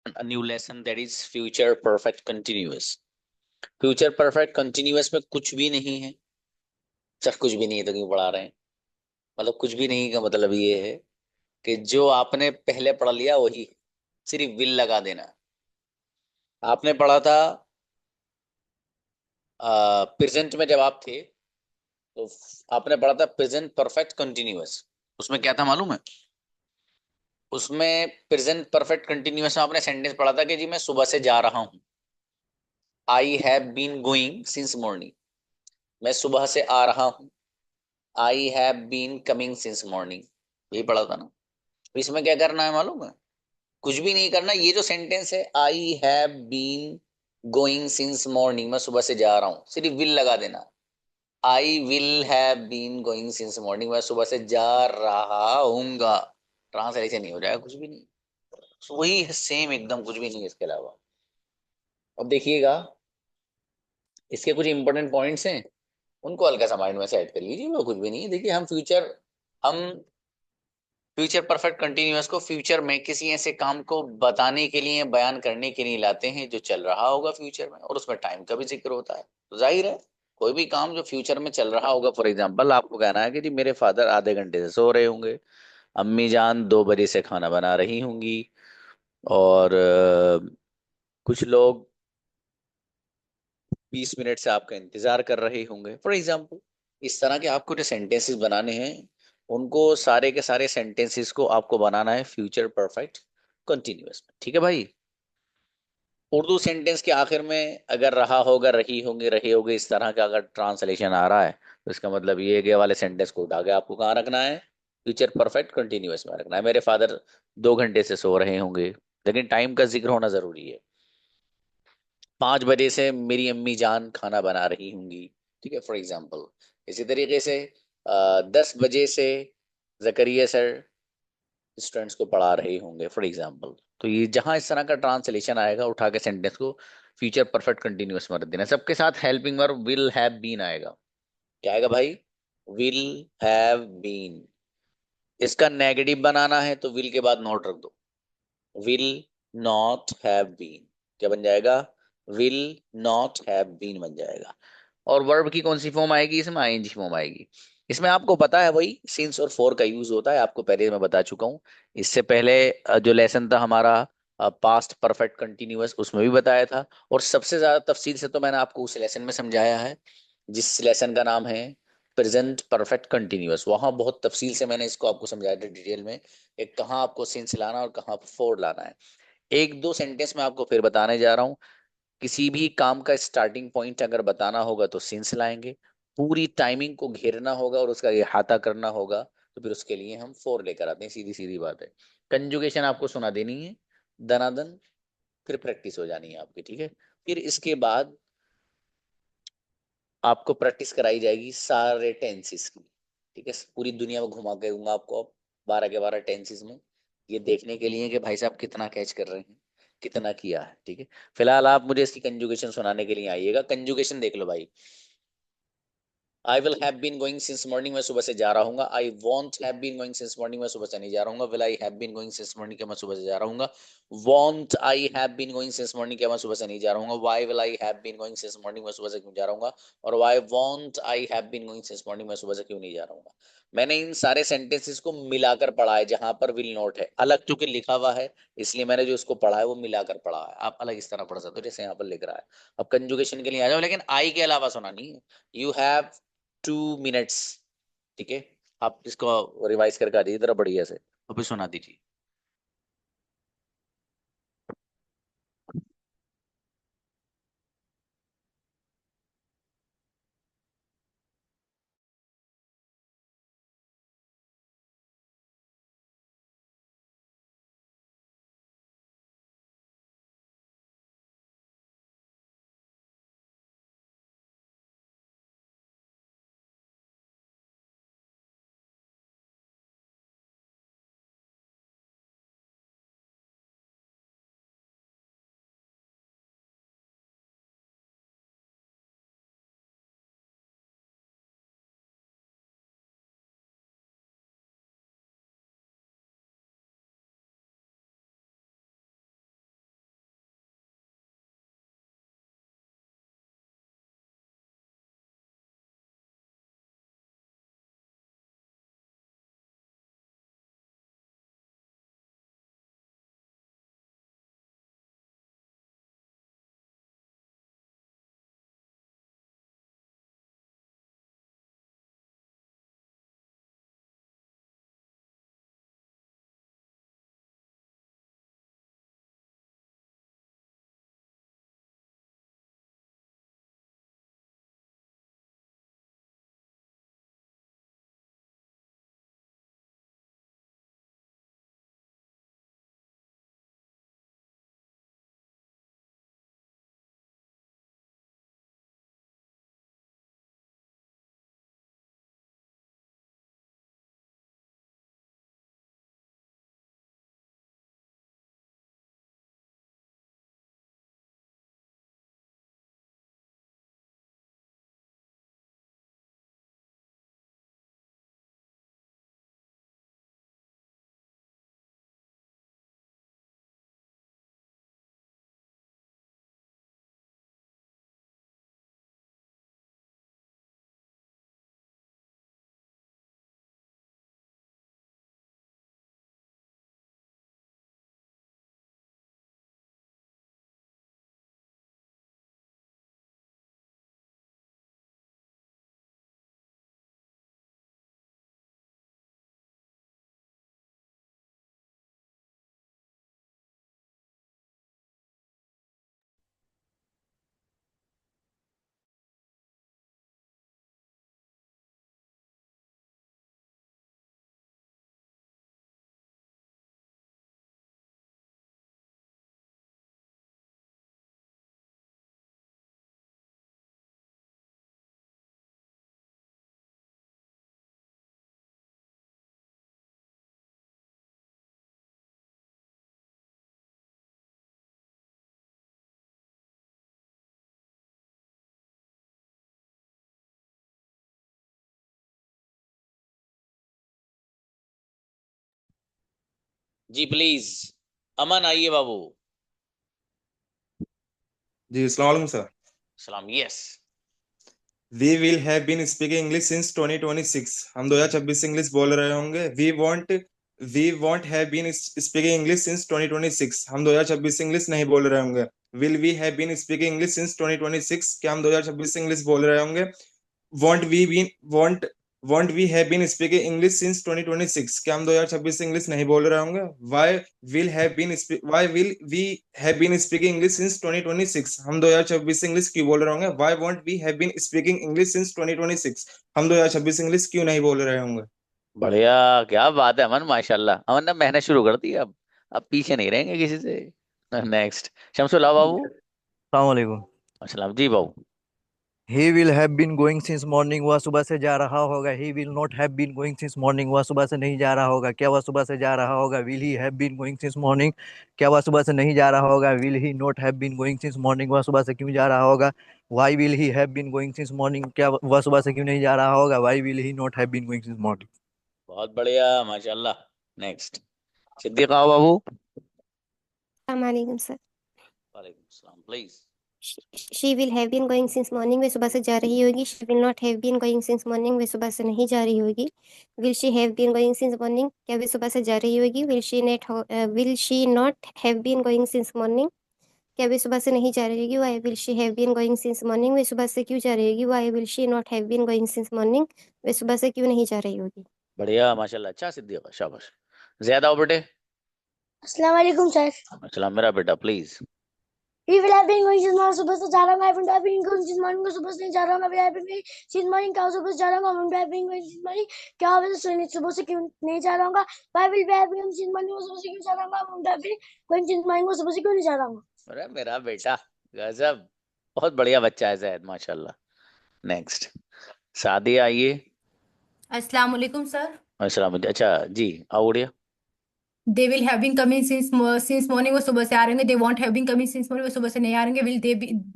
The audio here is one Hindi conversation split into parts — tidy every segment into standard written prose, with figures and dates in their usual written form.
a new lesson that is future perfect continuous. Future perfect continuous में कुछ भी नहीं है। सर कुछ भी नहीं है तो क्यों पढ़ा रहे हैं? मतलब कुछ भी नहीं का मतलब ये है कि जो आपने पहले पढ़ लिया वही है। सिर्फ विल लगा देना। आपने पढ़ा था प्रेजेंट में जब आप थे तो आपने पढ़ा था प्रेजेंट परफेक्ट कंटिन्यूअस। उसमें क्या था मालूम है? उसमें प्रेजेंट परफेक्ट कंटिन्यूअस में आपने सेंटेंस पढ़ा था कि जी मैं सुबह से जा रहा हूँ। I have been going since morning. मैं सुबह से आ रहा हूँ। I have been coming since morning. यही पढ़ा था ना? तो इसमें क्या करना है मालूम है? कुछ भी नहीं करना। ये जो सेंटेंस है I have been going since morning, मैं सुबह से जा रहा हूँ, सिर्फ विल लगा देना। I will have been going since morning, मैं सुबह से जा रहा हूँगा। ट्रांसलेशन नहीं हो जाएगा कुछ भी नहीं। तो वही है सेम एकदम, कुछ भी नहीं है इसके अलावा। अब देखिएगा, इसके कुछ इंपॉर्टेंट पॉइंट्स हैं, उनको हल्का सा माइंड में सेट कर लीजिए। वो कुछ भी नहीं है। देखिए हम फ्यूचर परफेक्ट कंटिन्यूअस को फ्यूचर में किसी ऐसे काम को बताने के लिए, बयान करने के लिए लाते हैं जो चल रहा होगा फ्यूचर में, और उसमें टाइम का भी जिक्र होता है। तो जाहिर है कोई भी काम जो फ्यूचर में चल रहा होगा, फॉर एग्जांपल आपको कहना है कि जी मेरे फादर आधे घंटे से सो रहे होंगे, अम्मी जान 2 बजे से खाना बना रही होंगी, और कुछ लोग 20 मिनट से आपका इंतजार कर रहे होंगे, फॉर एग्जाम्पल। इस तरह के आपको जो सेंटेंसेस बनाने हैं, उनको सारे के सारे सेंटेंसेस को आपको बनाना है फ्यूचर परफेक्ट कंटिन्यूअस में। ठीक है भाई? उर्दू सेंटेंस के आखिर में अगर रहा होगा, रही होंगे, रहे होगे, इस तरह का अगर ट्रांसलेशन आ रहा है, तो इसका मतलब ये है कि ये वाले सेंटेंस को उठा के आपको कहाँ रखना है? फ्यूचर परफेक्ट कंटिन्यूअस में रखना है। मेरे फादर 2 घंटे से सो रहे होंगे, लेकिन टाइम का जिक्र होना जरूरी है। 5 बजे से मेरी अम्मी जान खाना बना रही होंगी। ठीक है, फॉर एग्जाम्पल। इसी तरीके से 10 बजे से जकरिया सर स्टूडेंट्स को पढ़ा रहे होंगे, फॉर एग्जाम्पल। तो ये जहां इस तरह का ट्रांसलेशन आएगा, उठा के सेंटेंस को फ्यूचर परफेक्ट कंटिन्यूअस में रख देना। सबके साथ helping verb will have been आएगा। क्या आएगा भाई? Will have been. इसका नेगेटिव बनाना है तो विल के बाद नॉट रख दो। विल नॉट हैव बीन क्या बन जाएगा? विल नॉट हैव बीन बन जाएगा। और वर्ब की कौन सी फॉर्म आएगी इसमें? आईएनजी फॉर्म आएगी। इसमें आपको पता है वही सिंस और फॉर का यूज होता है, आपको पहले मैं बता चुका हूँ। इससे पहले जो लेसन था हमारा पास्ट परफेक्ट कंटिन्यूअस, उसमें भी बताया था। और सबसे ज्यादा तफसील से तो मैंने आपको उस लेसन में समझाया है जिस लेसन का नाम है प्रेजेंट परफेक्ट कंटिन्यूअस। वहां बहुत तफसील से मैंने इसको आपको समझाया था डिटेल में, एक कहाँ आपको सिंस लाना और कहाँ फॉर लाना है। एक दो सेंटेंस में आपको फिर बताने जा रहा हूँ। किसी भी काम का स्टार्टिंग पॉइंट अगर बताना होगा तो सिंस लाएंगे। पूरी टाइमिंग को घेरना होगा और उसका इहाता करना होगा तो फिर उसके लिए हम फोर लेकर आते हैं। सीधी सीधी बात है। कंजुगेशन आपको सुना देनी है दनादन, फिर प्रैक्टिस हो जानी है आपकी। ठीक है? फिर इसके बाद आपको प्रैक्टिस कराई जाएगी सारे टेंसेस की। ठीक है? पूरी दुनिया में घुमा के दूंगा आपको अब 12 के 12 टेंसेस में, ये देखने के लिए कि भाई साहब कितना कैच कर रहे हैं, कितना किया है। ठीक है? फिलहाल आप मुझे इसकी कंजुगेशन सुनाने के लिए आइएगा। कंजुगेशन देख लो भाई। I will have been going since morning, मैं सुबह से जा रहा हूँ। I won't have been going since morning, मैं सुबह से नहीं जा रहा हूँ। Will I have been going since morning, क्या मैं सुबह से जा रहा हूँ? Won't I have been going since morning, क्या मैं सुबह से नहीं जा रहा हूँ? Why will I have been going since morning, मैं सुबह से क्यों जा रहा हूँ? और why won't I have been going since morning, मैं सुबह से क्यों नहीं जा रहा हूँ? मैंने इन सारे सेंटेंसेस को मिलाकर पढ़ा है। जहां पर विल नॉट है अलग चूंकि लिखा हुआ है, इसलिए मैंने जो इसको पढ़ा है वो मिलाकर पढ़ा है। आप अलग इस तरह पढ़ सकते हो जैसे यहाँ पर लिख रहा है। अब कंजुगेशन के लिए आ जाओ, लेकिन आई के अलावा सुना नहीं है। You have 2 minutes. ठीक है? आप इसको रिवाइज करके आ दीजिए जरा बढ़िया से, और फिर सुना दीजिए। जी प्लीज। अमन आइए बाबू। जी अस्सलाम वालेकुम सर। सलाम। Yes. We will have been speaking English since 2026। हम 2026 से इंग्लिश बोल रहे होंगे। We won't have been speaking English since 2026। हम 2026 से इंग्लिश नहीं बोल रहे होंगे। Will we have been speaking English since 2026। क्या हम 2026 से इंग्लिश बोल रहे होंगे। Won't we been won't won't we have been speaking English since 2026। क्या हम 2026 से इंग्लिश नहीं बोल रहे होंगे। Why will we have been speaking English since 2026। हम 2026 से इंग्लिश क्यों बोल रहे होंगे। Why won't we have been speaking English since 2026। हम 2026 से इंग्लिश क्यों नहीं बोल रहे होंगे। बढ़िया। क्या बात है अमन, माशाल्लाह। अमन ने मेहनत शुरू कर दी अब पीछे नहीं रहेंगे किसी से। नेक्स्ट। शमसुल्लाह बाबू। सलामकुम। अस्सलाम जी बाबू। He will have been going since morning, वह सुबह से जा रहा होगा। He will not have been going since morning, वह सुबह से नहीं जा रहा होगा। क्या वह सुबह से जा रहा होगा। Will he have been going since morning, क्या वह सुबह से नहीं जा रहा होगा। Will he not have been going since morning, वह सुबह से क्यों जा रहा होगा। Why will he have been going since morning, क्या वह सुबह से क्यों नहीं जा रहा होगा। Why will he not have been going since morning. बहुत बढ़िया, माशाल्लाह। नेक्स्ट। सिद्दीका बाबू। वालेकुम सर। वालेकुम सलाम please. She will have been going since morning, वे सुबह से जा रही होगी। She will not have been going since morning, वे सुबह से नहीं जा रही होगी। Will she have been going since morning, क्या वे सुबह से जा रही होगी। Will she not have been going since morning, क्या वे सुबह से नहीं जा रही होगी। Why will she have been going since morning, वे सुबह से क्यों जा रही होगी। Why will she not have been going since morning, वे सुबह से क्यों नहीं जा रही होगी। बढ़िया माशाल्लाह। अच्छा सिद्दीका, शाबाश। ज्यादा हो बेटे। अस्सलाम वालेकुम सर। अस्सलाम मेरा बेटा please. We will have been going since morning, सुबह से जा रहा हूँ। I will have been going since morning, सुबह से नहीं जा रहा हूँ। I will have been going since morning, क्या सुबह से जा रहा हूँ। I will have been going since morning, क्या वजह सुबह से क्यों नहीं जा रहा हूँ। Why will be having since morning, सुबह से क्यों जा रहा हूँ। I will have been going since morning, सुबह से क्यों नहीं जा रहा हूँ। अरे मेरा बेटा, गजब। बहुत बढ़िया बच्चा है जैद, माशाल्लाह। नेक्स्ट। सादिया आइए। अस्सलाम वालेकुम सर। अस्सलाम। अच्छा जी, आओ उड़िया। They will have been coming since morning, वो सुबह से आ रहे होंगे। They won't have been coming since morning, वो सुबह से नहीं आ रहे होंगे।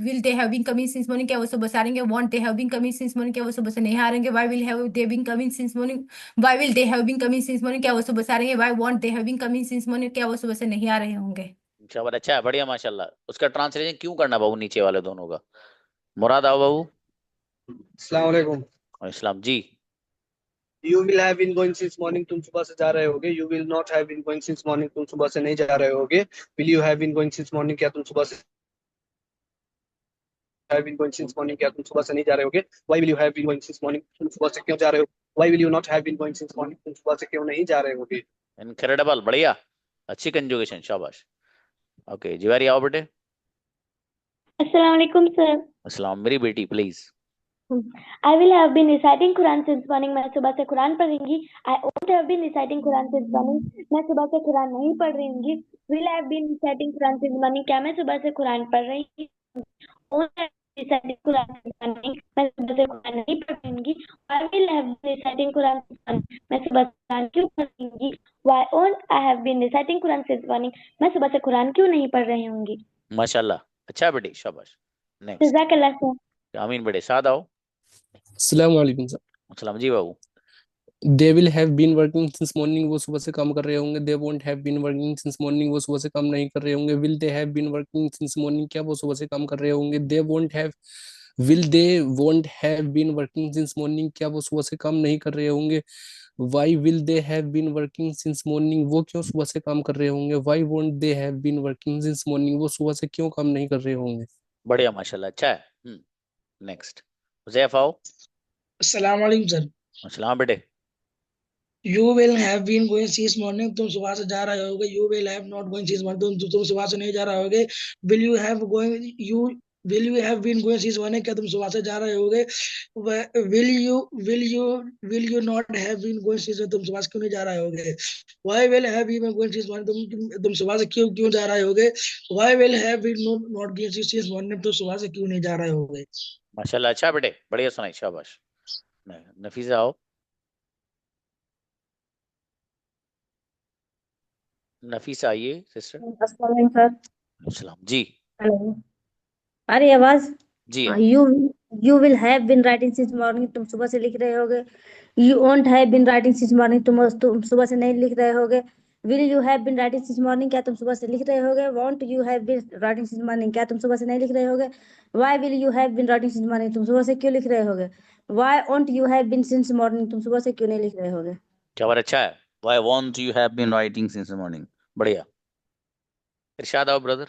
Will they have been coming since morning, क्या वो सुबह से आ रहे होंगे। Won't they have been coming since morning, क्या वो सुबह से नहीं आ रहे होंगे। Why will have they been coming since morning, Y will they have been coming since morning, क्या वो सुबह से आ रहे होंगे। Why won't they have been coming since morning, क्या वो सुबह से नहीं आ रहे होंगे। शाबाश, अच्छा है, बढ़िया माशाल्लाह। उसका ट्रांसलेशन क्यों करना बाबू, नीचे वाले दोनों का। मुराद आओ बाबू। अस्सलाम वालेकुम। और इस्लाम जी। You will have been going since morning, तुम सुबह से जा रहे होगे। You will not have been going since morning, तुम सुबह से नहीं जा रहे होगे। Will you have been going since morning, क्या तुम सुबह से have been going since morning, क्या तुम सुबह से नहीं जा रहे होगे। Why will you have been going since morning, तुम सुबह से क्यों जा रहे हो। Why will you not have been going since morning, तुम सुबह से क्यों नहीं जा रहे होगे। इनक्रेडिबल, बढ़िया। अच्छी कंजुगेशन, शाबाश। ओके जिवारी आओ बेटे। अस्सलाम वालेकुम सर। अस्सलाम मेरी बेटी please. I will have been reciting Quran since morning, मैं सुबह से Quran पढ़ूंगी। I won't have been reciting Quran since morning, मैं सुबह से कुरान नहीं पढ़ रही हूँगी। Will have been reciting Quran since morning, क्या मैं सुबह से कुरान पढ़ रही हूँ। Won't have been reciting Quran since morning, मैं सुबह से कुरान नहीं पढ़ रही हूँगी। I will have been reciting Quran since morning, मैं सुबह से कुरान क्यों पढ़ रही हूँगी। Why won't I have been reciting Quran since morning, मैं सुबह से कुरान क्यों नहीं पढ़ रही हूँगी। माशाल्लाह, अच्छा बेटी, शाबाश। नेक्स्ट। जज़ाकल्लाह सर। आमीन बेटे, साथ आओ। अस्सलाम वालेकुम सर। अस्सलाम जी बाबू। They will have been working since morning, वो सुबह से काम कर रहे होंगे। They won't have been working since morning, वो सुबह से काम नहीं कर रहे होंगे। Will they have been working since morning, क्या वो सुबह से काम कर रहे होंगे। They won't have been working since morning, क्या वो सुबह से काम नहीं कर रहे होंगे। Why will they have been working since morning, वो क्यों सुबह से काम कर रहे होंगे। Why won't they have been working since morning, वो सुबह से क्यों काम नहीं कर रहे होंगे। बढ़िया माशाल्लाह, अच्छा है। नेक्स्ट। हुजैफ आओ। अस्सलाम वालेकुम सर। अस्सलाम बेटे। You will have been going since morning, तुम सुबह से जा रहे होगे। You will have not going since morning, तुम सुबह से नहीं जा रहे होगे। Will you have going will you have been going since morning, क्या तुम सुबह से जा रहे होगे। Will you will you will you not have been going since, तुम सुबह से क्यों नहीं जा रहे होगे। Why will have been going since morning, तुम सुबह से क्यों क्यों जा रहे होगे। Why will have been not going since morning, तुम सुबह से क्यों नहीं जा रहे होगे। माशाल्लाह, अच्छा बेटे, बढ़िया सुनाई, शाबाश। नफीसा आओ। नफीसा आइए सिस्टर। अस्सलाम वालेकुम सर। अस्सलाम जी। हेलो, आ रही है आवाज। जी you you will have been writing since morning, तुम सुबह से लिख रहे होगे। You won't have been writing since morning, तुम सुबह से नहीं लिख रहे होगे। Will you have been writing since morning क्या तुम सुबह से लिख रहे होगे। Won't you have been writing since morning क्या तुम सुबह से नहीं लिख रहे होगे। Why will you have been writing since morning तुम सुबह से क्यों लिख रहे होगे। Why won't you have been since morning तुम सुबह से क्यों नहीं लिख रहे होगे। क्या बात, अच्छा है। Why won't you have been writing since morning, बढ़िया। इरशाद आओ ब्रदर।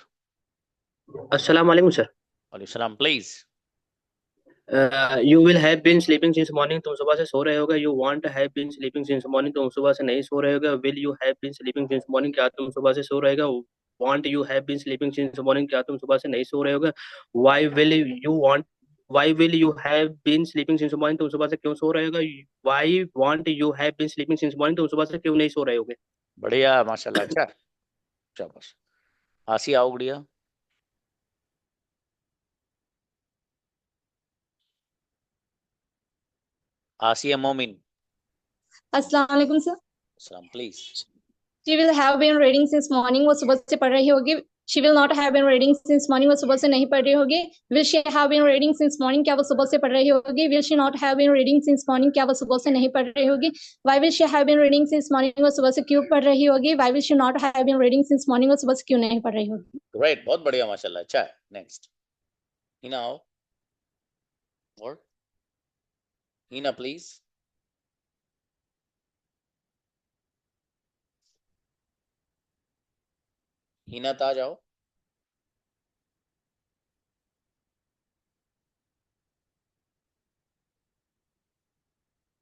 अस्सलाम वालेकुम सर। वालेकुम सलाम, please. You will have been sleeping since morning तुम सुबह से सो रहे होगे। You won't have been sleeping since morning तुम सुबह से नहीं सो रहे होगे। Will you have been sleeping since morning क्या तुम सुबह से सो रहे होगे। Won't you have been sleeping since morning क्या तुम सुबह से नहीं सो रहे होगे। Why will you have been sleeping since morning तुम सुबह से क्यों सो रहे होगे। Why won't you have been sleeping since morning तुम सुबह से क्यों नहीं सो रहे होगे। बढ़िया, माशाल्लाह, अच्छा। शाबाश। आसिया आओ गुड़िया। आसिया मोमिन। अस्सलाम वालेकुम सर। सलाम, please. She will have been reading since morning वो सुबह से पढ़ रही होगी। She will not have been reading since morning वो सुबह से नहीं पढ़ रही होगी। Will she have been reading since morning क्या वो सुबह से पढ़ रही होगी। Will she not have been reading since morning क्या वो सुबह से नहीं पढ़ रही होगी। Why will she have been reading since morning वो सुबह से क्यों पढ़ रही होगी। Why will she not have been reading since morning वो सुबह से क्यों नहीं पढ़ रही होगी। ग्रेट, बहुत बढ़िया, माशाल्लाह, अच्छा है। नेक्स्ट हिना आओ। और हिना प्लीज। हिना ताज आओ।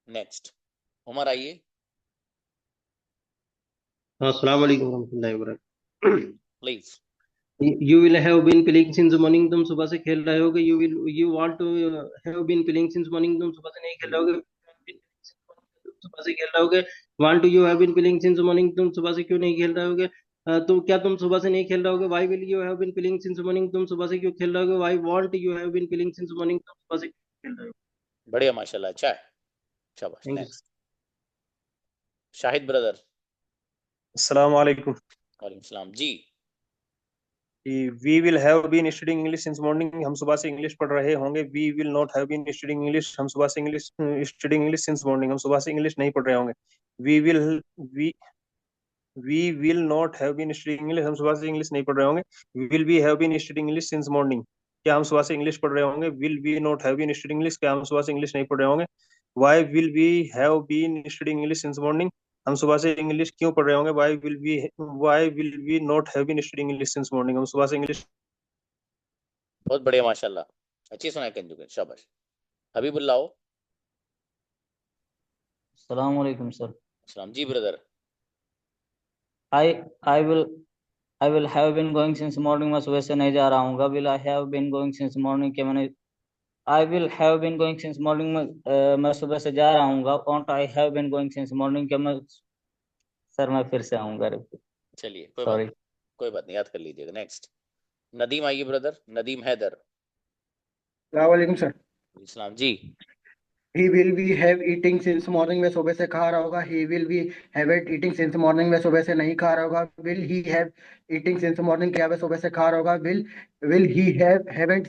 नेक्स्ट उमर आइए। अस्सलाम वालेकुम रहमतुल्लाहि व बरकातहू। Please. You will have been playing since morning तुम सुबह से खेल रहे होगे। You want to have been playing since morning तुम सुबह से नहीं खेल रहे होगे। तुम सुबह से खेल रहे होगे। Won't to you have been playing since morning तुम सुबह से क्यों नहीं खेल रहे होगे। तो क्या तुम सुबह से नहीं खेल रहे होगे। Why will you have been playing since morning तुम सुबह से क्यों खेल रहे होगे। Why won't you have been playing since morning तुम सुबह से क्यों खेल रहे होगे। बढ़िया, माशाल्लाह, अच्छा है। शाबाश। Next Shahid brother. अस्सलाम वालेकुम। वालेकुम सलाम जी। We will have been studying English since morning हम सुबह से इंग्लिश पढ़ रहे होंगे। We will not have been studying English हम सुबह से English studying English since morning हम सुबह से इंग्लिश नहीं पढ़ रहे होंगे। We will we we will not have been studying English हम सुबह से इंग्लिश नहीं पढ़ रहे होंगे। Will we have been studying English since morning क्या हम सुबह से इंग्लिश पढ़ रहे होंगे। Will we not have been studying English क्या हम सुबह से इंग्लिश नहीं पढ़ रहे होंगे। Why will we have been studying English since morning हम सुबह से इंग्लिश क्यों पढ़ रहे होंगे। Why will we not have been studying English since morning हम सुबह से इंग्लिश। बहुत बढ़िया, माशाल्लाह, अच्छी सुनाई कंजुगेट, शाबाश। हबीबुल्लाह आओ। अस्सलाम वालेकुम सर। सलाम जी brother. I will have been going since morning मैं सुबह से नहीं जा रहा हूँ। Will I have been going since morning क्या मैंने I will have been going since morning में मैं सुबह से जा रहा हूँ। Won't I have been going since morning क्या मैं सर मैं फिर से आऊंगा। चलिए कोई सॉरी, कोई बात नहीं, याद कर लीजिएगा। नेक्स्ट नदीम आइए ब्रदर। नदीम हैदर। अस्सलाम वालेकुम सर। इस्लाम जी। He will be have eating since morning में सुबह से खा रहा होगा। He will be have eating since morning में सुबह से नहीं खा रहा होगा। Will he have eating since morning क्या वह सुबह से खा रहा होगा। Will he haven't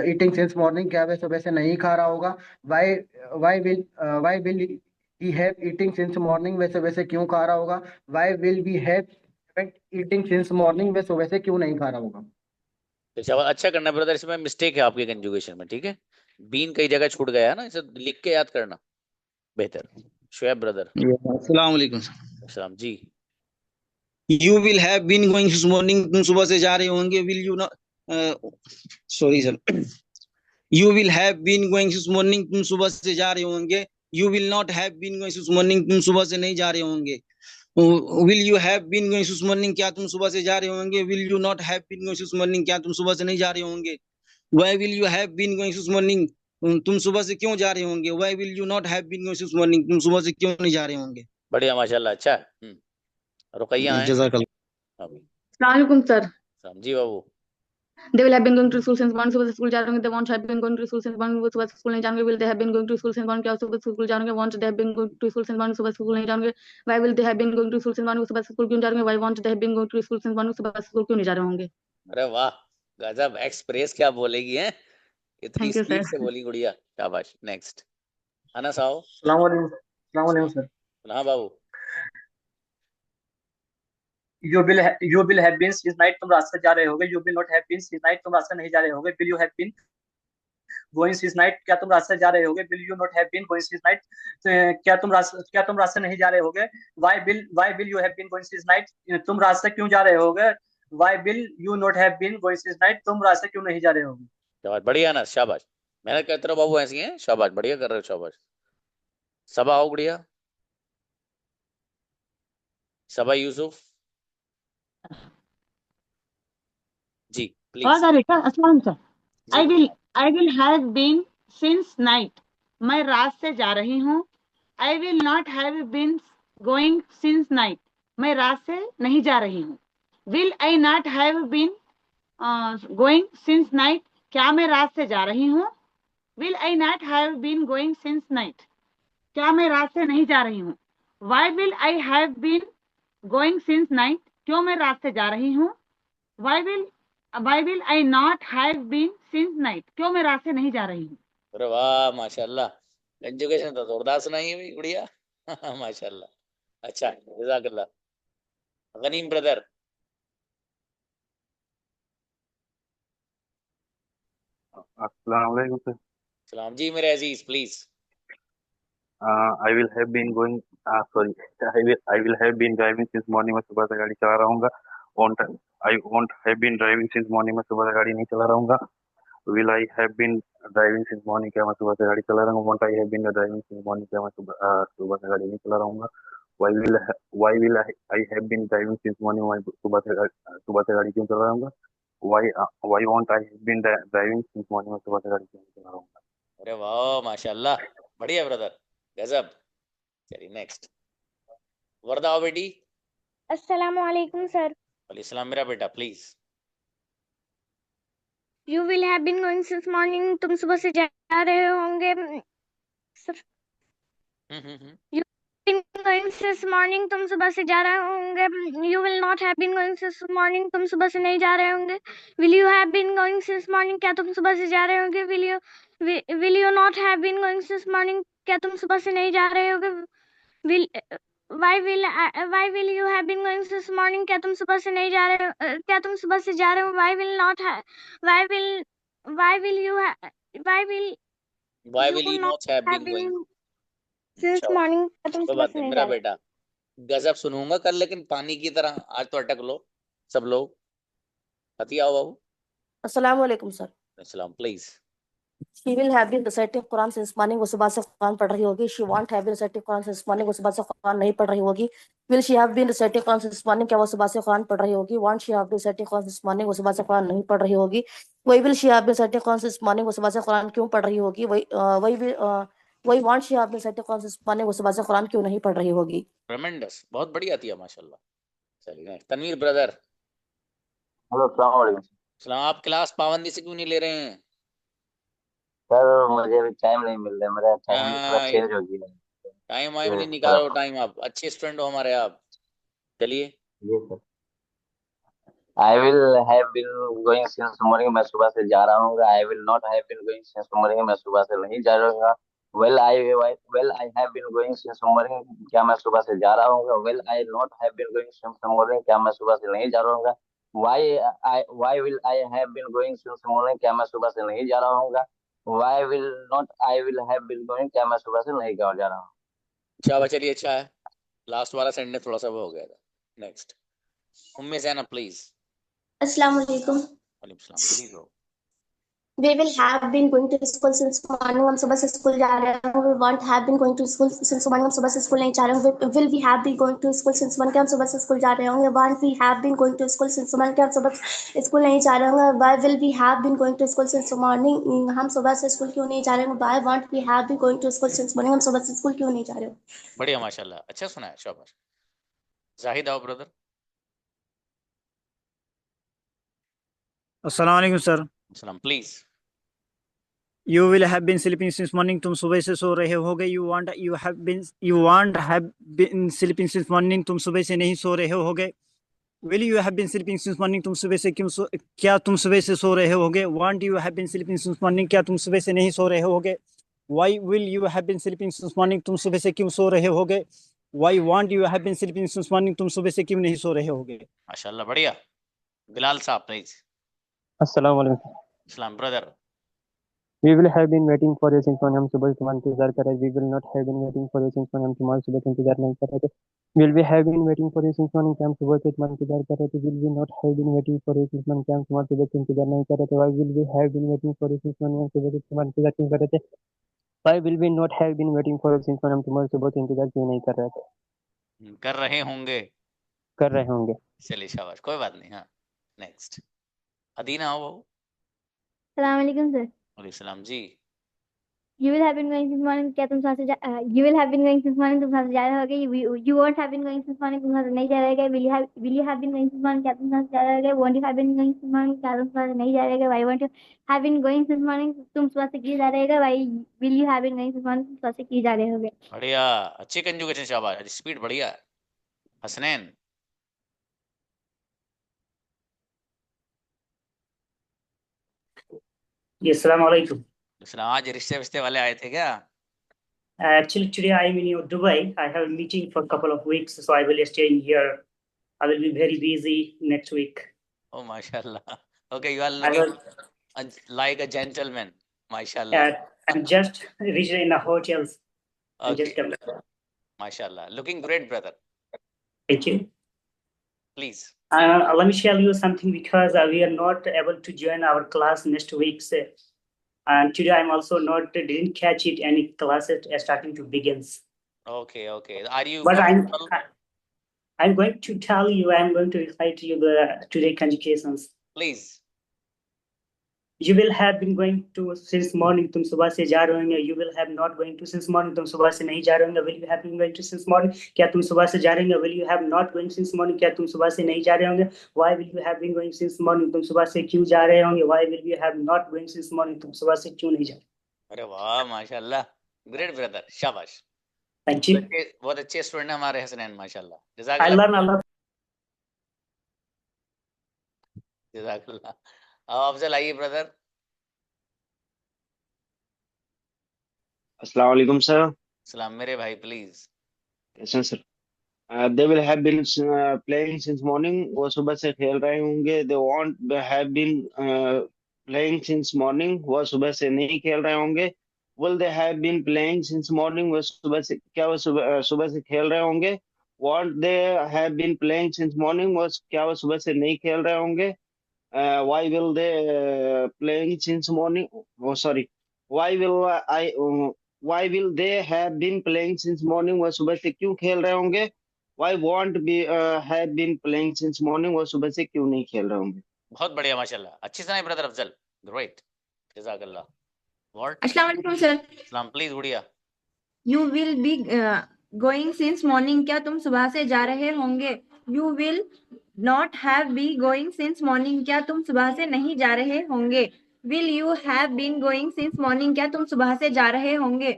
eating since morning क्या वह सुबह से नहीं खा रहा होगा। Why why will he have eating since morning वह सुबह से क्यों खा रहा होगा। Why will be have eating since morning वह सुबह से क्यों नहीं खा रहा होगा। सवाल अच्छा करना ब्रदर, इसमें मिस्टेक है आपके कंजुगेशन में, ठीक है। बीन कई जगह छूट गया है ना, इसे लिख के याद करना बेहतर। शुएब ब्रदर। अस्सलाम वालेकुम सलाम जी। You will have been going this morning तुम सुबह से जा रहे होंगे। Will you not sorry sir. You will have been going this morning तुम सुबह से जा रहे होंगे। You will not have been going this morning तुम सुबह से नहीं जा रहे होंगे। Will you have been going this morning क्या तुम सुबह से जा रहे होंगे। Will you not have been going this morning क्या तुम सुबह से नहीं जा रहे होंगे। Why will you have been going this morning तुम सुबह से क्यों जा रहे होंगे। Why will you not have been going this morning तुम सुबह से क्यों नहीं जा रहे होंगे। बढ़िया, माशाल्लाह, अच्छा है। रुकैया है। जज़ाकल्लाह। अस्सलाम वालेकुम सर। सलाम जी बाबू। They will have been going to school since morning सुबह से स्कूल जा रहे होंगे। They won't have been going to school since morning वो सुबह से स्कूल नहीं जाएंगे। Will they have been going to school since morning क्या सुबह से स्कूल जाएंगे। Won't they have been going to school since morning सुबह से स्कूल नहीं जाएंगे। Why will they have been going to school since morning सुबह से स्कूल क्यों जा रहे होंगे। Why won't they have been going to school since morning सुबह से स्कूल क्यों नहीं जा रहे होंगे। अरे वाह, गजब एक्सप्रेस क्या बोलेगी है, इतनी Thank you, स्पीड sir. से बोली गुड़िया, शाबाश। नेक्स्ट अनस आओ। अस्सलाम वालेकुम सर। हाँ बाबू। You will have been since night, तुम रात से जा रहे होगे। You will not have been since night, तुम रात से नहीं जा रहे होगे। Will you have been going since night, क्या तुम रात से जा रहे होगे। Will you not have been going since night, क्या तुम रात से नहीं जा रहे होगे। Why will you have been going since night, तुम रात से क्यों जा रहे होगे। Why will you not have been going since night, तुम रात से क्यों नहीं जा रहे होगे। शाबाश, बढ़िया ना, शाबाश। मेहनत करते रहो बाबू, ऐसी है, शाबाश, बढ़िया कर रहे हो, शाबाश। सबा आओ बढ़िया, सबा यूसुफ जी प्लीज। अस्सलाम sir. I will have been since night, मैं रात से जा रही हूँ। I will not have been going since night, मैं रात से नहीं जा रही हूँ। Will I not have been going since night, क्या मैं रात से जा रही हूँ। Will I not have been going since night, क्या मैं रात से नहीं जा रही हूँ। Why will I have been going since night, क्यों मैं रात से जा रही हूँ। Why will I not have been since night, क्यों मैं रात से नहीं जा रही हूँ। अरे वाह माशाल्लाह, एजुकेशन तो जोरदार सुनाई है भाई, बढ़िया। माशाल्लाह, अच्छा, जज़ाकल्लाह। गनीम ब्रदर। अस्सलाम वालेकुम सर। सलाम जी मेरे अजीज, please. I will have been going, sorry, I will have been driving since morning, मैं सुबह से गाड़ी चला रहा हूँ। I won't have been driving since morning, मैं सुबह से गाड़ी नहीं चला रहा हूँ। Will I have been driving since morning, क्या मैं सुबह से गाड़ी चला रहा हूँ। Won't I have been driving since morning, क्या मैं सुबह से गाड़ी नहीं चला रहा हूँ। Why will I have been driving since morning, मैं सुबह से गाड़ी क्यों चला रहा हूँ। Why won't I have been driving since morning, मैं सुबह से गाड़ी क्यों नहीं चला रहा हूँ। अरे वाह माशाल्लाह, बढ़िया ब्रदर, गजब। चलिए नेक्स्ट, वर्दा आओ बेटी। अस्सलामु अलैकुम सर। वालेकुम सलाम मेरा बेटा, please. You will have been going since morning, तुम सुबह से जा रहे होंगे sir. You been going since morning, तुम सुबह से जा रहे होंगे। You will not have been going since morning, तुम सुबह से नहीं जा रहे होंगे। Will you have been going since morning, क्या तुम सुबह से जा रहे होंगे। Will you not have been going since morning, क्या तुम सुबह से नहीं जा रहे होगे। Will Why will you have been going since morning, क्या तुम सुबह से नहीं जा रहे हो, क्या तुम सुबह से जा रहे हो। Why will you not have been going since morning, क्या तुम सुबह से नहीं मेरा जा रहे। बेटा, गजब सुनूंगा कल, लेकिन पानी की तरह आज तो अटक लो सब लोग। हतिया आओ बाबू। अस्सलाम वालेकुम सर। सलाम please. She will have been reciting Quran since morning, वो सुबह से कुरान पढ़ रही होगी। She won't have been reciting Quran since morning, वो सुबह से कुरान नहीं पढ़ रही होगी। Will she have been reciting Quran since morning, क्या वो सुबह से कुरान पढ़ रही होगी। Won't she have been reciting Quran since morning, वो सुबह से कुरान नहीं पढ़ रही होगी। Why will she have been reciting Quran since morning, वो सुबह से कुरान क्यों पढ़ रही होगी। Why won't she have been reciting Quran since morning, वो सुबह से कुरान क्यों नहीं पढ़ रही होगी। ट्रेमेंडस, बहुत बढ़िया थी माशाल्लाह। चलिए तनवीर ब्रदर। हेलो, अस्सलाम वालेकुम सलाम। आप क्लास पाबंदी से क्यों नहीं ले रहे हैं। सर। मुझे अभी टाइम नहीं मिल रहा है, मेरा टाइम थोड़ा चेंज हो गया है। टाइम वाइम नहीं निकालो, टाइम आप अच्छे स्टूडेंट हो हमारे आप। चलिए। जी sir. I will have been going since morning, मैं सुबह से जा रहा हूँ। I will not have been going since morning, मैं सुबह से नहीं जा रहा हूँ। Well I have been going since morning, क्या मैं सुबह से जा रहा हूँ। Well I not have been going since morning, क्या मैं सुबह से नहीं जा रहा हूँ। Why will I have been going since morning, क्या मैं सुबह से नहीं जा रहा हूँ। Why will not I will have been going, क्या मैं सुबह से नहीं जा रहा हूँ। अच्छा चलिए, अच्छा है, लास्ट वाला सेंटेंस थोड़ा सा वो हो गया था। Next, Umme Zainab please. अस्सलाम वालेकुम। वालेकुम सलाम, प्लीज हो। We will have been going to school since morning, हम सुबह से स्कूल जा रहे हैं। We won't have been going to school since morning, हम सुबह से स्कूल नहीं जा रहे होंगे। Will we have been going to school since morning, हम सुबह से स्कूल जा रहे होंगे। Won't we have been going to school since morning, हम सुबह स्कूल नहीं जा रहे होंगे। Why will we have been going to school since morning, हम सुबह से स्कूल क्यों नहीं जा रहे होंगे। Why won't we have been going to school since morning, हम सुबह से स्कूल क्यों नहीं जा रहे हो। बढ़िया माशाल्लाह, अच्छा सुना है, शाबाश। जाहिद आओ ब्रदर। अस्सलाम वालेकुम सर। सलाम please. You will have been sleeping since morning, तुम सुबह से सो रहे होगे। You won't have been sleeping since morning, तुम सुबह से नहीं सो रहे होगे। Will you have been sleeping since morning, तुम सुबह से क्या तुम सुबह से सो रहे होगे। Won't you have been sleeping since morning, क्या तुम सुबह से नहीं सो रहे होगे। Why will you have been sleeping since morning, तुम सुबह से क्यों सो रहे होगे। Why want you have been sleeping since morning, तुम सुबह से क्यों नहीं सो रहे होगे। माशाल्लाह, बढ़िया। बिलाल साहब प्लीज। अस्सलाम वालेकुम। इस्लाम brother. We will have been waiting for you since morning. हम सुबह तुम्हारा इंतजार कर रहे हैं. We will not have been waiting for you since morning. हम तुम्हारे सुबह का इंतजार नहीं कर रहे थे. Will we have been waiting for you since morning. क्या हम सुबह से तुम्हारा इंतजार कर रहे थे. Will we not have been waiting for you since morning. क्या हम तुम्हारे सुबह से इंतजार नहीं कर रहे थे. Why will we have been waiting for you since morning. हम सुबह से तुम्हारा इंतजार क्यों कर रहे थे. Why will we not have been waiting for you since morning. हम तुम्हारे सुबह से इंतजार क्यों नहीं कर रहे थे. कर रहे होंगे। कर रहे होंगे. चलिए शाबाश, कोई बात नहीं। हाँ, नेक्स्ट अदीना आओ। सलाम वालेकुम सर। वालेकुम सलाम जी। You will have been going since morning. क्या तुम साथ से you will have been going since morning. तुम साथ से जा रहे होगे. You won't have been going since morning. तुम साथ से नहीं जा रहे होगे. Will you have been going since morning. क्या तुम साथ से जा रहे होगे. Won't you have been going since morning. क्या तुम साथ से नहीं जा रहे होगे. Why won't you have been going since morning. तुम सुबह से क्यों जा रहे होगे. Why will you have been going since morning. तुम सुबह से क्यों जा रहे होगे. बढ़िया, अच्छी कंजुगेशन, शाबाश, स्पीड बढ़िया। हसनैन। अस्सलाम वालेकुम। आज रिश्ते विश्ते वाले आए थे क्या? Actually, today I am in Dubai. I have a meeting for a couple of weeks, so I will stay in here. I will be very busy next week. Oh, mashallah. Okay, you are I will, looking like a gentleman. Mashallah. I'm just reached in the hotels. I'm Okay. just come back. Mashallah. Looking great, brother. Thank you. Please. Let me tell you something because we are not able to join our class next week. And today I'm also didn't catch it any classes are starting to begin. Okay, okay. Are you But comfortable? I'm going to tell you, I'm going to recite you the today conjugations. Please. You will have been going to since morning. तुम सुबह से जा रहे होंगे. You will have not going to since morning. तुम सुबह से नहीं जा रहे होंगे. Will you have been going to since morning. क्या तुम सुबह से जा रहे होंगे. Will you have not going since morning. क्या तुम सुबह से नहीं जा रहे होंगे. Why will you have been going since morning. तुम सुबह से क्यों जा रहे होंगे. Why will you have not going since morning. तुम सुबह से क्यों नहीं जा रहे. अरे वाह, माशाल्लाह, ग्रेट ब्रदर, शाबाश। Thank you. बहुत अच्छे स्टूडेंट हैं हमारे हसनैन, माशाल्लाह। I जज़ाकल्लाह। learn a lot. जज़ाकल्लाह। अब अफजल आइए ब्रदर। अस्सलाम वालेकुम सर। सलाम मेरे भाई, प्लीज। कैसे हैं sir. They will have been playing since morning. वो सुबह से खेल रहे होंगे. They won't have been playing since morning. वो सुबह से नहीं खेल रहे होंगे. Will they have been playing since morning. वो सुबह से क्या वो सुबह से खेल रहे होंगे. Won't they have been playing since morning. वो क्या वो सुबह से नहीं खेल रहे होंगे. Why will they playing since morning. Oh sorry. Why will they have been playing since morning. वो सुबह से क्यों खेल रहे होंगे. Why won't be have been playing since morning. वो सुबह से क्यों नहीं खेल रहे होंगे. बहुत बढ़िया, माशाल्लाह, अच्छी सुनाई ब्रदर अफजल, ग्रेट, जज़ाकल्लाह। व्हाट? अस्सलाम वालेकुम सर। सलाम, प्लीज गुड़िया। You will be going since morning. क्या तुम सुबह से जा रहे होंगे. You will not have be going since morning. क्या तुम सुबह से नहीं जा रहे होंगे. Will you have been going since morning. क्या तुम सुबह से जा रहे होंगे.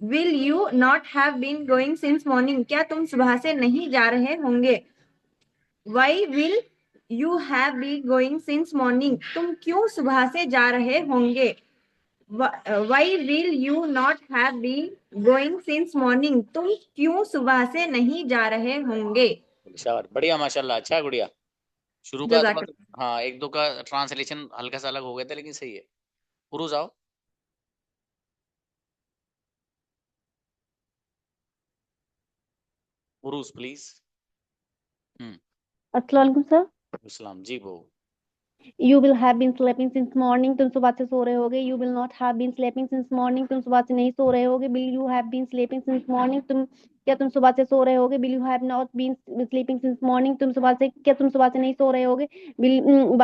Will you not have been going since morning. क्या तुम सुबह से नहीं जा रहे होंगे. Why will you have be going since morning. तुम क्यों सुबह से जा रहे होंगे. Why will you not have been going since morning. तुम क्यों सुबह से नहीं जा रहे होंगे. शाबाश, बढ़िया, माशाल्लाह, अच्छा है गुड़िया। शुरू का थोड़ा, हाँ, एक दो का ट्रांसलेशन हल्का सा अलग हो गया था, लेकिन सही है। उरूज आओ। उरूज प्लीज। अस्सलाम वालेकुम सर। इस्लाम जी वो। You will have been sleeping since morning. तुम सुबह से सो रहे होगे. You will not have been sleeping since morning. तुम सुबह से नहीं सो रहे होगे. Will you have been sleeping since morning. क्या तुम सुबह से सो रहे होगे. Will you have not been sleeping since morning. क्या तुम सुबह से नहीं सो रहे होगे.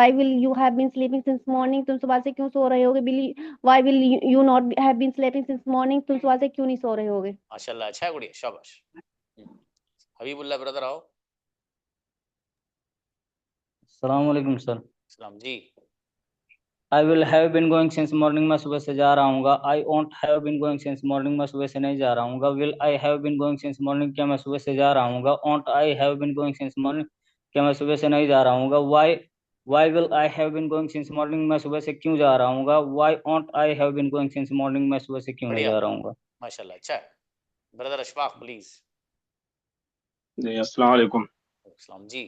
Why will you have been sleeping since morning. तुम सुबह से क्यों सो रहे होगे. Why will you not have been sleeping since morning. तुम सुबह से क्यों नहीं सो रहे होगे. माशाल्लाह, अच्छा है गुड़िया, शाबाश। हबीबुल्लाह ब्रदर आओ। अस्सलाम वालेकुम सर। सलाम जी। I will have been going since morning. मैं सुबह से जा रहा हूँगा. I won't have been going since morning. मैं सुबह से नहीं जा रहा हूँगा. Will I have been going since morning. क्या मैं सुबह से जा रहा हूँगा. Won't I have been going since morning. क्या मैं सुबह से नहीं जा रहा हूँगा. Why will I have been going since morning. मैं सुबह से क्यों जा रहा हूँगा. Why won't I have been going since morning. मैं सुबह से क्यों नहीं जा रहा हूँगा. माशाल्लाह, अच्छा है। Brother Ashfaq please. जी, अस्सलाम वालेकुम। सलाम जी।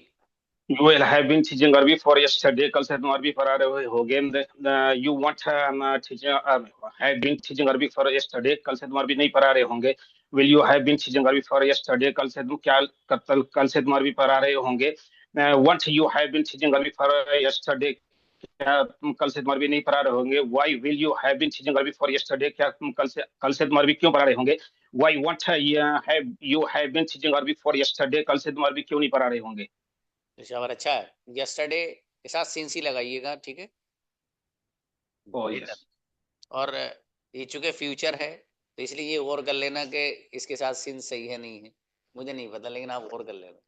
You will have been teaching Arabic for yesterday. कल से तुम अरबी पढ़ा रहे होगे। You want have been teaching Arabic for yesterday. कल से तुम अरबी नहीं पढ़ा रहे होंगे। Will you have been teaching Arabic for yesterday? कल से तुम कल से तुम अरबी पढ़ा रहे होंगे। Want you have been teaching Arabic for yesterday? क्या तुम कल से तुम अरबी नहीं पढ़ा रहे होंगे। Why will you have been teaching Arabic for yesterday? क्या तुम कल से तुम अरबी क्यों पढ़ा रहे होंगे। Why want have you have been teaching Arabic for yesterday? कल से तुम अरबी क्यों नहीं पढ़ा रहे होंगे। पेशावर अच्छा है। यस्टरडे के साथ सिंस ही लगाइएगा, ठीक है। और ये चूंकि फ्यूचर है तो इसलिए ये गौर कर लेना कि इसके साथ सिंस सही है नहीं है, मुझे नहीं पता, लेकिन आप गौर कर लेना,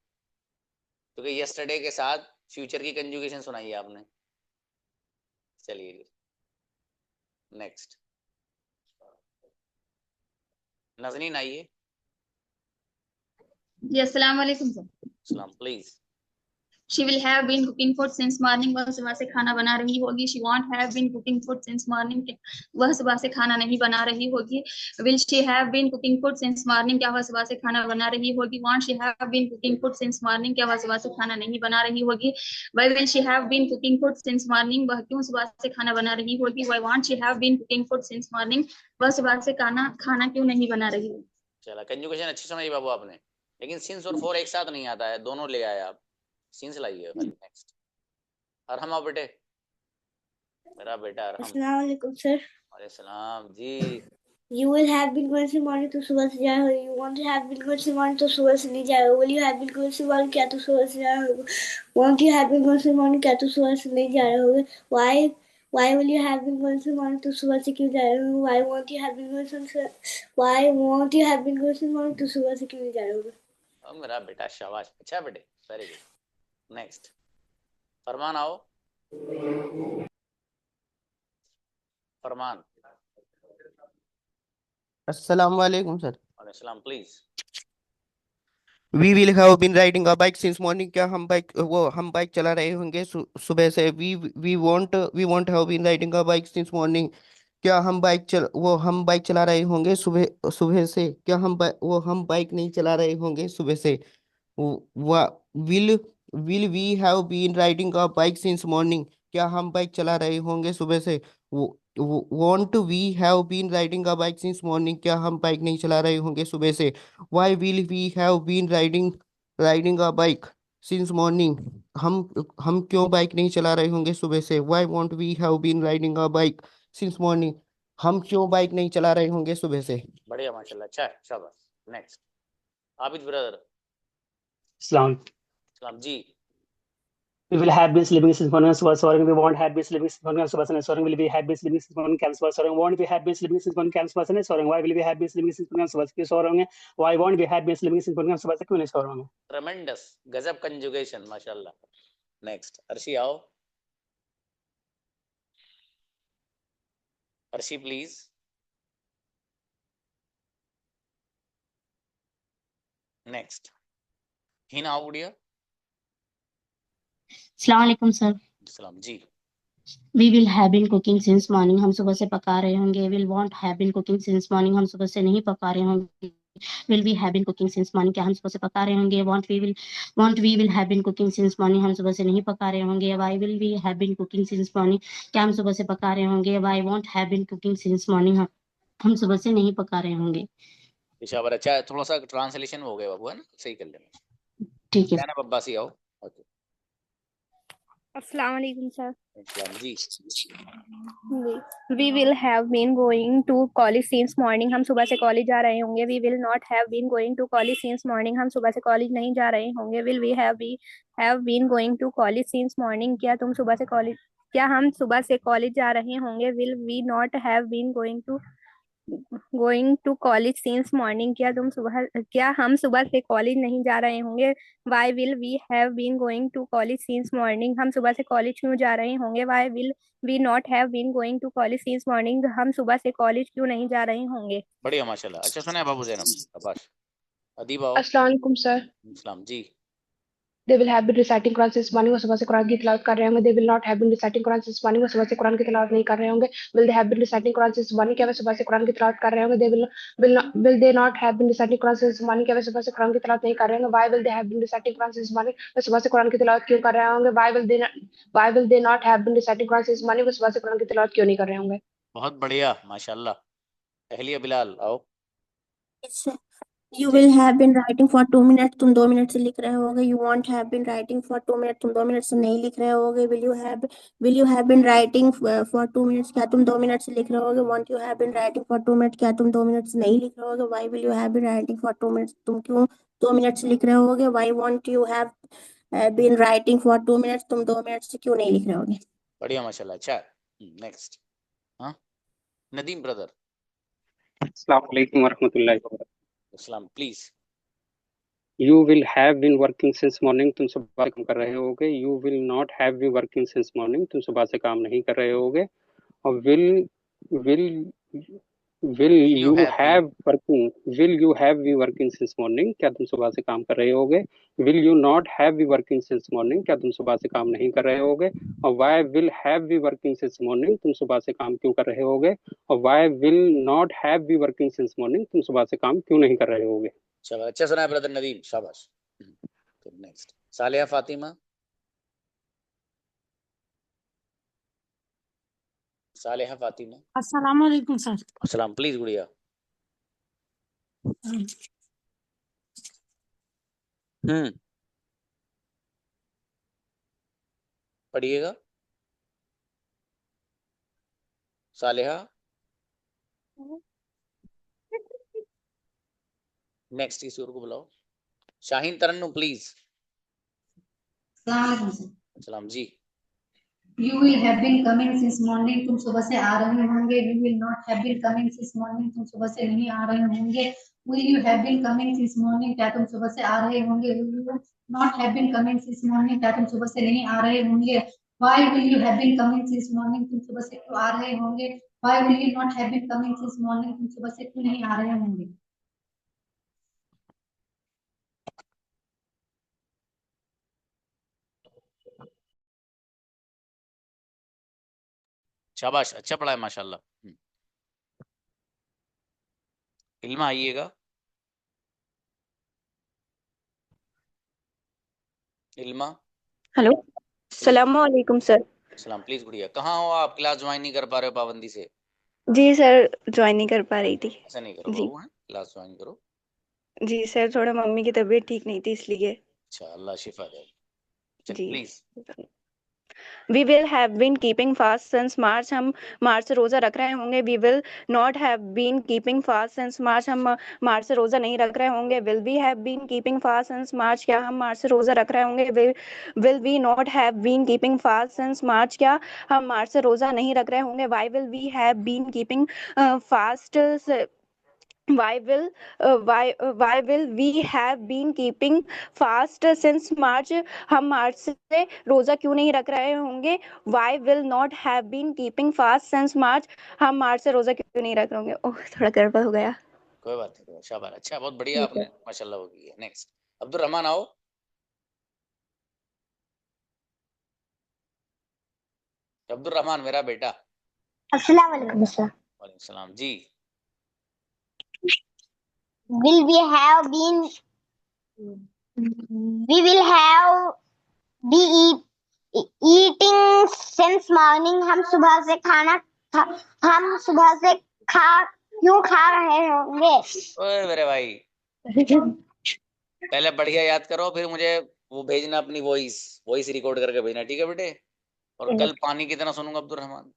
क्योंकि यस्टरडे के साथ फ्यूचर की कंजुगेशन सुनाई आपने। चलिए नेक्स्ट, नजनीन आइए। जी अस्सलाम वालेकुम सर। सलाम please. She will have been cooking food since morning. वह सुबह से खाना बना रही होगी। She won't have been cooking food since morning. वह सुबह से खाना नहीं बना रही होगी। Will she have been cooking food since morning? क्या वह सुबह से खाना बना रही होगी। Won't she have been cooking food since morning? क्या वह सुबह से खाना नहीं बना रही होगी। Why will she have been cooking food since morning? वह क्यों सुबह से खाना बना रही होगी। Why won't she have been cooking food since morning? वह सुबह से खाना क्यों नहीं बना रही होगी। चला, कंजुगेशन अच्छी सुनाई बाबू आपने, लेकिन सिंस और फॉर एक साथ नहीं आता है, दोनों ले आए आप। सीन्स लाइए खाली। नेक्स्ट, अरहम आओ बेटे, मेरा बेटा अरहम। अस्सलाम वालेकुम सर। वालेकुम सलाम जी। You will have been going to morning तो सुबह से जा रहे हो। You want to have been going to morning तो सुबह से नहीं जा रहे हो। Will you have been going to morning क्या तो सुबह से जा रहे हो। Want you have been going to morning क्या तो सुबह से नहीं जा रहे हो। Why will you have been going to morning तो सुबह से क्यों जा रहे हो। Why won't you have been going to morning तो सुबह से क्यों नहीं जा रहे हो। मेरा बेटा शाबाश, अच्छा बेटे, वेरी गुड। नेक्स्ट, फरमान आओ। फरमान। अस्सलाम वालेकुम सर। वालेकुम सलाम please. We will have been riding a bike since morning। क्या हम बाइक चला रहे होंगे सुबह से। We won't have been riding a bike since morning। क्या हम बाइक चला रहे होंगे सुबह से। क्या हम बाइक नहीं चला रहे होंगे सुबह से। Will we have been riding a bike since morning। क्या हम बाइक चला रहे होंगे सुबह से। Won't we have been riding a bike since morning। क्या हम बाइक नहीं चला रहे होंगे सुबह से। Why will we have been riding a bike since morning। हम क्यों बाइक नहीं चला रहे होंगे सुबह से। Why won't we have been riding a bike since morning। हम क्यों बाइक नहीं चला रहे होंगे सुबह से। बढ़िया माशाल्लाह, अच्छा है, शाबाश। Next, Abid brother. सलाम जी। We will have been sleeping since morning. Soaring, we won't have been sleeping since morning. Soaring, will we have been sleeping since morning. Soaring, won't we have been sleeping since morning. Soaring, why will we have been sleeping since morning. Soaring, why won't we have been sleeping since morning. क्यों नहीं सो रहे होंगे। ट्रेमेंडस, गजब कंजुगेशन माशाल्लाह। नेक्स्ट, अर्शी आओ। अर्शी प्लीज। नेक्स्ट, हिना आओ गुड़िया। अस्सलाम वालेकुम सर। सलाम जी। We will have been cooking since morning। हम सुबह से पका रहे होंगे। Will won't have been cooking since morning। हम सुबह से नहीं पका रहे होंगे। Will we have been cooking since morning। क्या हम सुबह से पका रहे होंगे। Won't we will have been cooking since morning। हम सुबह से नहीं पका रहे होंगे। Why will we have been cooking since morning। क्या हम सुबह से पका रहे होंगे। Why won't have been cooking since morning। हम सुबह से नहीं पका रहे होंगे। पेशावर अच्छा है, थोड़ा सा ट्रांसलेशन हो गया बाबू, है ना, सही कर लेना। ठीक है। जाना अब्बासी आओ। ओके। अस्सलाम वालेकुम सर। जी। We will have been going to college since morning। हम सुबह से कॉलेज जा रहे होंगे। We will not have been going to college since morning। हम सुबह से कॉलेज नहीं जा रहे होंगे। Will we have been going to college since morning। क्या हम सुबह से कॉलेज जा रहे होंगे। Will we not have been going to college since morning। क्या हम सुबह से कॉलेज नहीं जा रहे होंगे। Why will we have been going to college since morning। हम सुबह से कॉलेज क्यों जा रहे होंगे। Why will we not have been going to college since morning। हम सुबह से कॉलेज क्यों नहीं जा रहे होंगे। बढ़िया माशाल्लाह, अच्छा सुना है बाबू। ज़ैनब, अब्बास, अदीब आओ। अस्सलाम वालेकुम सर। सलाम जी। They will have been reciting Quran since morning, वो सुबह से कुरान की तिलावत कर रहे होंगे. They will not have been reciting Quran since morning, वो सुबह से कुरान की तिलावत नहीं कर रहे होंगे. Will they have been reciting Quran since morning, क्या वे सुबह से कुरान की तिलावत कर रहे होंगे. Will they not have been reciting Quran since morning, क्या वे सुबह से कुरान की तिलावत नहीं कर रहे होंगे. Why will they have been reciting Quran since morning, वे सुबह से कुरान की तिलावत क्यों कर रहे होंगे. Why will they not have been reciting Quran since morning, वे सुबह से कुरान की तिलावत क्यों नहीं कर रहे होंगे. बहुत बढ़िया, माशाल्लाह. अहलिया बिलाल आओ. You will have been writing for 2 minutes, तुम 2 मिनट से लिख रहे होगे. You won't have been writing for 2 minutes, तुम 2 मिनट से नहीं लिख रहे होगे. Will you have been writing for 2 minutes, क्या तुम 2 मिनट से लिख रहे होगे. Won't you have been writing for 2 minutes, क्या तुम 2 मिनट से नहीं लिख रहे होगे. Why will you have been writing for 2 minutes, तुम क्यों 2 मिनट से लिख रहे होगे. Why won't you have been writing for 2 minutes, तुम 2 मिनट से क्यों नहीं लिख रहे होगे. बढ़िया माशाल्लाह. अच्छा, नेक्स्ट. हाँ, नदीम ब्रदर. अस्सलाम वालेकुम वरहमतुल्लाहि वबरकातुहू. अस्सलाम, please. You will have been working since morning, तुम सुबह से काम कर रहे होगे. You will not have been working since morning, तुम सुबह से काम नहीं कर रहे होगे. और will you have been working since morning, क्या तुम सुबह से काम कर रहे होगे. Will you not have been working since morning, क्या तुम सुबह से काम नहीं कर रहे होगे. और why will have been working since morning, तुम सुबह से काम क्यों कर रहे होगे. और why will not have been working since morning, तुम सुबह से काम क्यों नहीं कर रहे होगे. शाबाश, अच्छा सुना है ब्रदर नदीम, शाबाश. नेक्स्ट, सालिया फातिमा. सालिहा फातिमा. अस्सलाम वालेकुम सर. अस्सलाम, प्लीज गुड़िया. पढ़िएगा. सालिहा. नेक्स्ट किसी और को बुलाओ. शाहीन तरन्नुम प्लीज. सलाम जी. You will have been coming since morning, तुम सुबह से आ रहे होंगे. You will not have been coming since morning, तुम सुबह से नहीं आ रहे होंगे. Will you have been coming since morning, क्या तुम सुबह से आ रहे होंगे. Will you not have been coming since morning, क्या तुम सुबह से नहीं आ रहे होंगे. Why will you have been coming since morning, तुम सुबह से क्यों आ रहे होंगे. Why will you not have been coming since morning, तुम सुबह से क्यों नहीं आ रहे होंगे. शाबाश, अच्छा पढ़ा है माशाल्लाह. इल्मा आइएगा. इल्मा. हेलो, अस्सलाम वालेकुम सर. सलाम, प्लीज गुड़िया. कहाँ हो आप, क्लास ज्वाइन नहीं कर पा रहे हो पाबंदी से. जी सर, ज्वाइन नहीं कर पा रही थी. ऐसा नहीं करो जी बाबू, क्लास ज्वाइन करो. जी सर, थोड़ा मम्मी की तबीयत ठीक नहीं थी इसलिए. अच्छा, अल्लाह शिफा दे. जी. Please. We will have been keeping fast since March, हम मार्च से रोजा रख रहे होंगे. We will not have been keeping fast since March, हम मार्च से रोजा नहीं रख रहे होंगे. Will we have been keeping fast since March, क्या हम मार्च से रोजा रख रहे होंगे. Will we not have been keeping fast since March, क्या हम मार्च से रोजा नहीं रख रहे होंगे. Why will we have been keeping fast, why will we have been keeping fast since March, हम मार्च से रोजा क्यों नहीं रख रहे होंगे. Why will not have been keeping fast since March, हम मार्च से रोजा क्यों नहीं रख रहे होंगे. ओह, थोड़ा गड़बड़ हो गया. कोई बात नहीं, शाबाश. अच्छा, बहुत बढ़िया आपने माशाल्लाह हो गई है. नेक्स्ट, अब्दुल रहमान आओ. अब्दुल रहमान मेरा बेटा. अस्सलाम वालेकुम सर. वालेकुम सलाम जी. We will have been eating since morning, हम सुबह से क्यों खा रहे होंगे. ओए मेरे भाई, पहले बढ़िया याद करो, फिर मुझे वो भेजना, अपनी वॉइस रिकॉर्ड करके भेजना, ठीक है बेटे. और कल पानी की तरह सुनूंगा अब्दुल रहमान.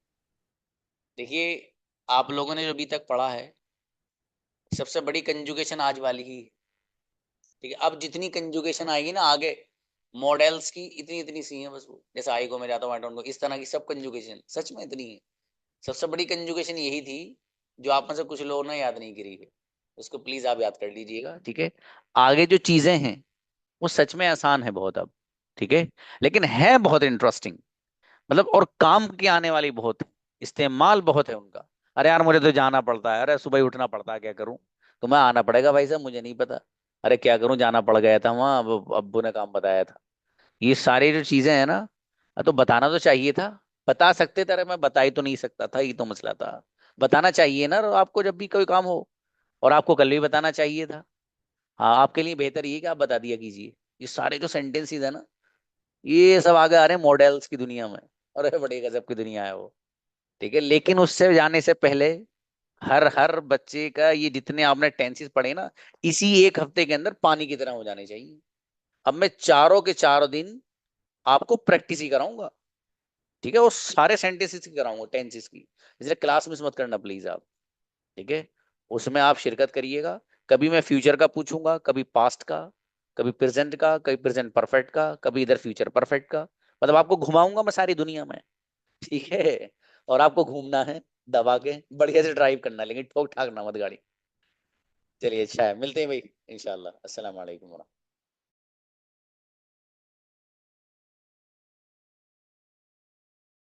देखिए, आप लोगों ने जो अभी तक पढ़ा है, सबसे बड़ी कंजुगेशन आज वाली ही, ठीक है. अब जितनी कंजुगेशन आएगी ना आगे, मॉडल्स की इतनी सी है बस. वो जैसे आई को मैं जाता हूँ, आई डोंट गो, इस तरह की सब कंजुगेशन सच में इतनी है. सबसे बड़ी कंजुगेशन यही थी जो आप में से कुछ लोगों ने याद नहीं करी है. उसको प्लीज आप याद कर लीजिएगा, ठीक है. आगे जो चीजें हैं वो सच में आसान है बहुत अब, ठीक है, लेकिन है बहुत इंटरेस्टिंग, मतलब और काम की आने वाली बहुत है, इस्तेमाल बहुत है उनका. अरे यार मुझे तो जाना पड़ता है, अरे सुबह ही उठना पड़ता है, क्या करूं. तुम्हें आना पड़ेगा भाई साहब, मुझे नहीं पता. अरे क्या करूं, जाना पड़ गया था वहां, अब्बू ने काम बताया था. ये सारी जो चीजें हैं ना, तो बताना तो चाहिए था, बता सकते थे। अरे मैं बता ही तो नहीं सकता था, ये तो मसला था। बताना चाहिए ना आपको जब भी कोई काम हो, और आपको कल भी बताना चाहिए था। हाँ, आपके लिए बेहतर ये कि आप बता दिया कीजिए। ये सारे जो सेंटेंसेस है ना, ये सब आगे आ रहे हैं मॉडल्स की दुनिया में, और बड़े गजब की दुनिया है वो। ठीक है, लेकिन उससे जाने से पहले हर हर बच्चे का ये जितने आपने टेंसेस पढ़े ना, इसी एक हफ्ते के अंदर पानी की तरह हो जाने चाहिए। अब मैं चारों के चारों दिन आपको प्रैक्टिस ही कराऊंगा। ठीक है, वो सारे सेंटेंसेस की कराऊंगा, टेंसेस की। इसलिए क्लास मिस मत करना प्लीज आप। ठीक है, उसमें आप शिरकत करिएगा। कभी मैं फ्यूचर का पूछूंगा, कभी पास्ट का, कभी प्रेजेंट का, कभी प्रेजेंट परफेक्ट का, कभी इधर फ्यूचर परफेक्ट का। मतलब आपको घुमाऊंगा मैं सारी दुनिया में। ठीक है, और आपको घूमना है दबा के, बढ़िया से ड्राइव करना, लेकिन ठोक ठाक ना मत गाड़ी। चलिए, अच्छा है, मिलते हैं भाई इंशाल्लाह। अस्सलाम वालेकुम।